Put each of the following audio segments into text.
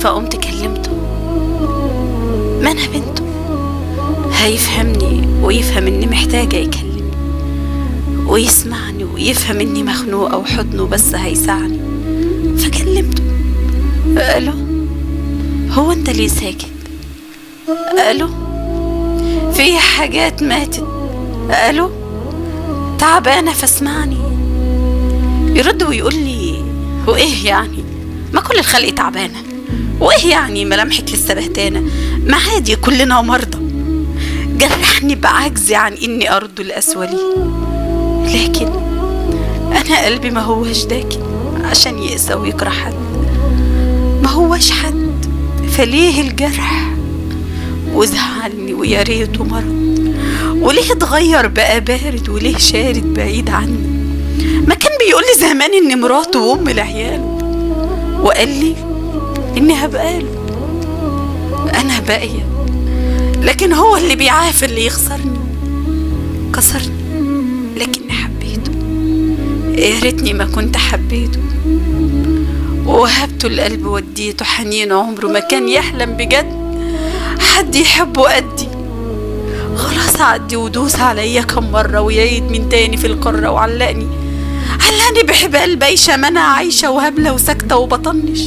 فقمت كلمته. ما أنا بنته، هيفهمني ويفهم إني محتاجة يكلمني ويسمعني ويفهم إني مخنوقة وحضنه بس هيسعني. فكلمته. ألو، هو أنت ليه ساكت؟ ألو، في حاجات ماتت. ألو، تعبانة فاسمعني. يرد ويقول لي وإيه يعني؟ ما كل الخلق تعبانة، وإيه يعني ملامحك لسه بهتانة؟ ما عادي كلنا مرضى. جرحني بعجزي عن إني أرد القسوة ليه، لكن أنا قلبي ما هوش داكن عشان يقسى ويكره حد، ما هوش حد، فليه الجرح؟ وزعلني ويا ريته مرض، وليه اتغير بقى بارد، وليه شارد بعيد عني؟ ما كان بيقول لي زمان إني مراته وأم لعياله، وقال لي إني هبقاله. أنا باقية، لكن هو اللي بيعافر اللي يخسرني، كسرني لكني حبيته. يا ريتني ما كنت حبيته ووهبته القلب وديته حنين عمره ما كان يحلم بجد حد يحبه قدي. خلاص عدي ودوس عليا كم مرة ويعيد من تاني في القارة، وعلقني بحبال بايشة، ما أنا عايشة وهبلة وساكتة وبطنش،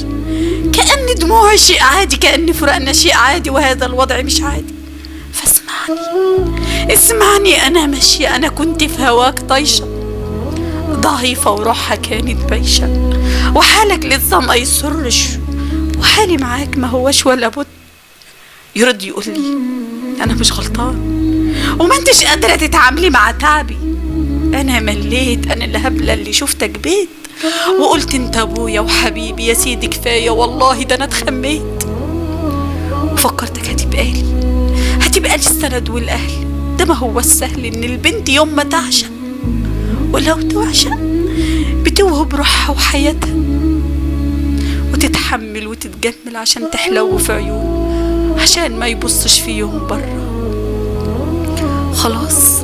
كأن دموعي شيء عادي، كأن فراقنا شيء عادي، وهذا الوضع مش عادي. اسمعني أنا ماشية، أنا كنت في هواك طايشة، ضعيفة وروحها كانت بايشة، وحالك لسه ما يسرش، وحالي معاك ما هوش ولا بد. يرد يقول لي أنا مش غلطان، وما انتش قادرة تتعاملي مع تعبي. أنا مليت، أنا اللي هبلة اللي شفتك بيت وقلت انت أبويا وحبيبي، يا سيدي كفاية والله، ده أنا اتخميت وفكرتك هتبقى لي السند والأهل. ده ما هو السهل إن البنت يوم ما تعشق، ولو تعشق بتوهب روحها وحياتها وتتحمل وتتجمل عشان تحلو في عيونه، عشان ما يبصش فيهم برا. خلاص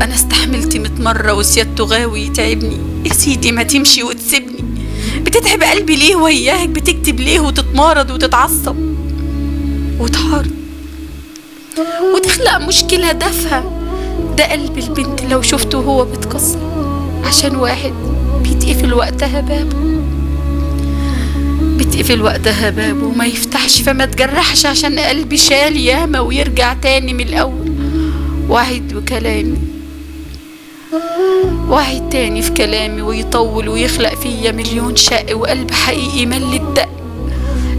أنا استحملت 100 مرة وسيادته غاوي يتعبني. يا سيدي ما تمشي وتسيبني، بتتعب قلبي ليه وياك؟ بتكتب ليه وتتمارض وتتعصب وتحارب وتخلق مشكلة دافها؟ ده قلب البنت لو شفته وهو بيتكسر عشان واحد بيتقفل وقتها بابه وما يفتحش، فما تجرحش عشان قلبي شال ياما ويرجع تاني من الأول. واعد تاني في كلامي ويطول ويخلق فيا مليون شق، وقلب حقيقي مل الدق.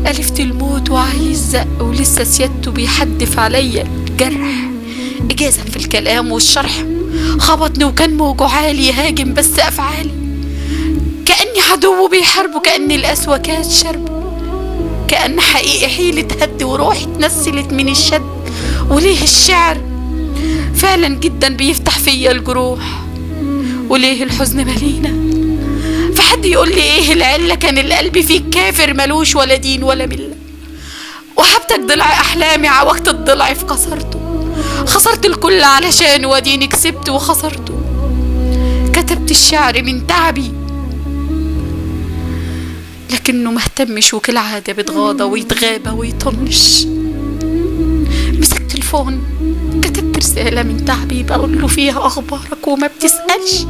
ألفت الموت وعايز زق، ولسه سيادته بيحدف عليا الجرح إجازة في الكلام والشرح. خبطني وكان موجه عالي يهاجم بس أفعالي، كأني عدو بيحاربه، كأن القسوة كانت شربه، كأن حقيقي حيلة هد وروحي اتنسلت من الشد. وليه الشعر فعلا جدا بيفتح فيا الجروح، وليه الحزن ملينا؟ فحد يقول لي ايه العلة؟ كان القلب فيك كافر ملوش ولا دين ولا ملة، وحبتك ضلع احلامي، عوجت الضلع في كسرته، خسرت الكل علشان وديني كسبت وخسرته. كتبت الشعر من تعبي لكنه مهتمش، وكالعادة بتغاضى ويتغابى ويطنش. مسكت التليفون كتبت رسالة من تعبي بقول له فيها أخبارك وما بتسألش.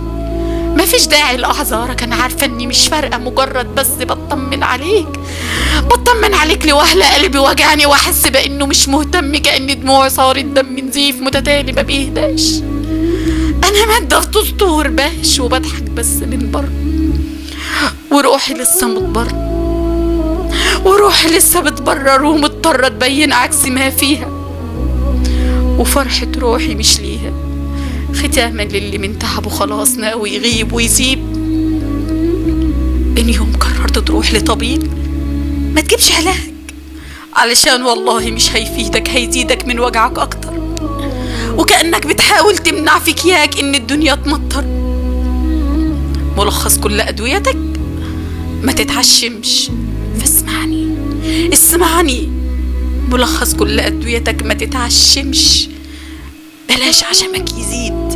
ما فيش داعي لأعذارك، أنا عارفة إني مش فارقة، مجرد بس بطمن عليك لوهلة قلبي وجعني وأحس بإنه مش مهتم، كأن دموعي صارت دم نزيف متتالي ما بيهداش. أنا مادة في دستور باش وبضحك بس من بره، وروحي لسه بتبرر ومضطرة تبين عكس ما فيها، وفرحة روحي مش ليها، ختاما للي من تعبه خلاص ناوي يغيب ويسيب. إن يوم قررت تروح لطبيب ما تجيبش علاج، علشان والله مش هيفيدك، هيزيدك من وجعك أكتر، وكأنك بتحاول تمنع في كياك إن الدنيا تمطر. ملخص كل أدويتك ما تتعشمش، اسمعني، ملخص كل أدويتك ما تتعشمش، بلاش عشمك يزيد.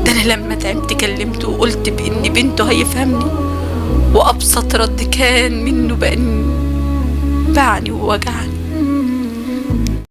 ده أنا لما تعبت كلمته وقلت بإن بنته هيفهمني، وأبسط رد كان منه بأن باعني ووجعني.